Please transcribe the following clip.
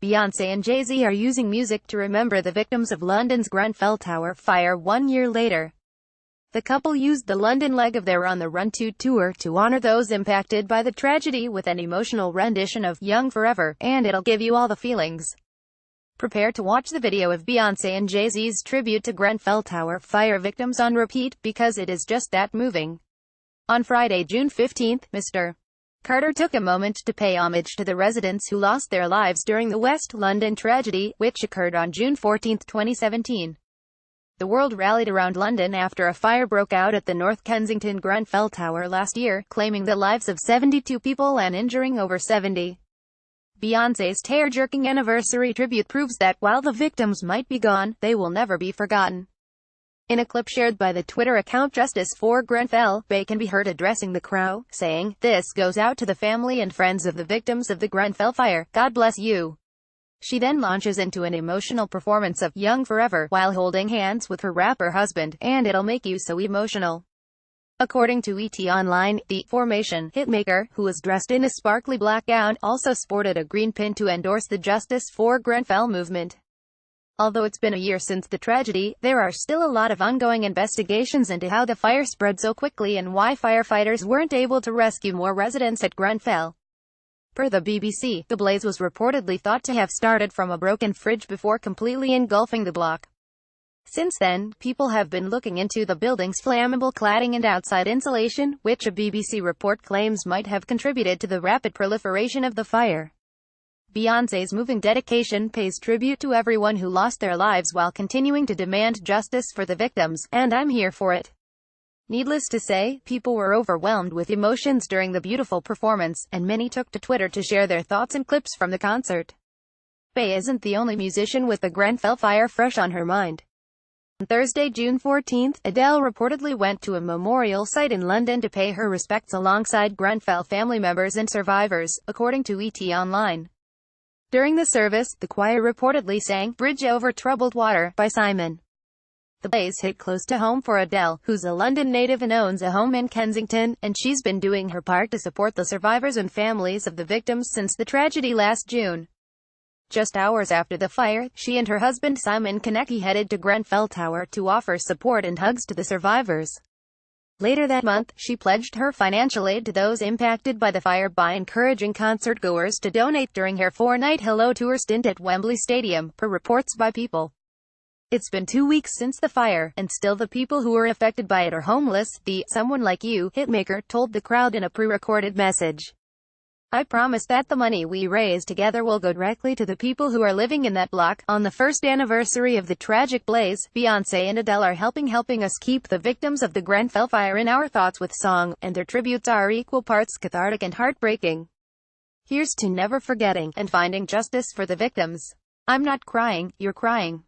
Beyoncé and Jay-Z are using music to remember the victims of London's Grenfell Tower fire 1 year later. The couple used the London leg of their On the Run 2 tour to honor those impacted by the tragedy with an emotional rendition of Young Forever, and it'll give you all the feelings. Prepare to watch the video of Beyoncé and Jay-Z's tribute to Grenfell Tower fire victims on repeat, because it is just that moving. On Friday, June 15, Mr. Carter took a moment to pay homage to the residents who lost their lives during the West London tragedy, which occurred on June 14, 2017. The world rallied around London after a fire broke out at the North Kensington Grenfell Tower last year, claiming the lives of 72 people and injuring over 70. Beyoncé's tear-jerking anniversary tribute proves that while the victims might be gone, they will never be forgotten. In a clip shared by the Twitter account Justice for Grenfell, Bey can be heard addressing the crowd, saying, "This goes out to the family and friends of the victims of the Grenfell fire. God bless you." She then launches into an emotional performance of Young Forever, while holding hands with her rapper husband, and it'll make you so emotional. According to ET Online, the Formation hitmaker, who was dressed in a sparkly black gown, also sported a green pin to endorse the Justice for Grenfell movement. Although it's been a year since the tragedy, there are still a lot of ongoing investigations into how the fire spread so quickly and why firefighters weren't able to rescue more residents at Grenfell. Per the BBC, the blaze was reportedly thought to have started from a broken fridge before completely engulfing the block. Since then, people have been looking into the building's flammable cladding and outside insulation, which a BBC report claims might have contributed to the rapid proliferation of the fire. Beyoncé's moving dedication pays tribute to everyone who lost their lives while continuing to demand justice for the victims, and I'm here for it. Needless to say, people were overwhelmed with emotions during the beautiful performance, and many took to Twitter to share their thoughts and clips from the concert. Bey isn't the only musician with the Grenfell fire fresh on her mind. On Thursday, June 14, Adele reportedly went to a memorial site in London to pay her respects alongside Grenfell family members and survivors, according to ET Online. During the service, the choir reportedly sang "Bridge Over Troubled Water" by Simon. The blaze hit close to home for Adele, who's a London native and owns a home in Kensington, and she's been doing her part to support the survivors and families of the victims since the tragedy last June. Just hours after the fire, she and her husband Simon Konecki headed to Grenfell Tower to offer support and hugs to the survivors. Later that month, she pledged her financial aid to those impacted by the fire by encouraging concertgoers to donate during her 4-night Hello Tour stint at Wembley Stadium, per reports by People. It's been 2 weeks since the fire, and still the people who were affected by it are homeless, the "Someone Like You" hitmaker told the crowd in a pre-recorded message. "I promise that the money we raise together will go directly to the people who are living in that block." On the first anniversary of the tragic blaze, Beyoncé and Adele are helping us keep the victims of the Grenfell fire in our thoughts with song, and their tributes are equal parts cathartic and heartbreaking. Here's to never forgetting, and finding justice for the victims. I'm not crying, you're crying.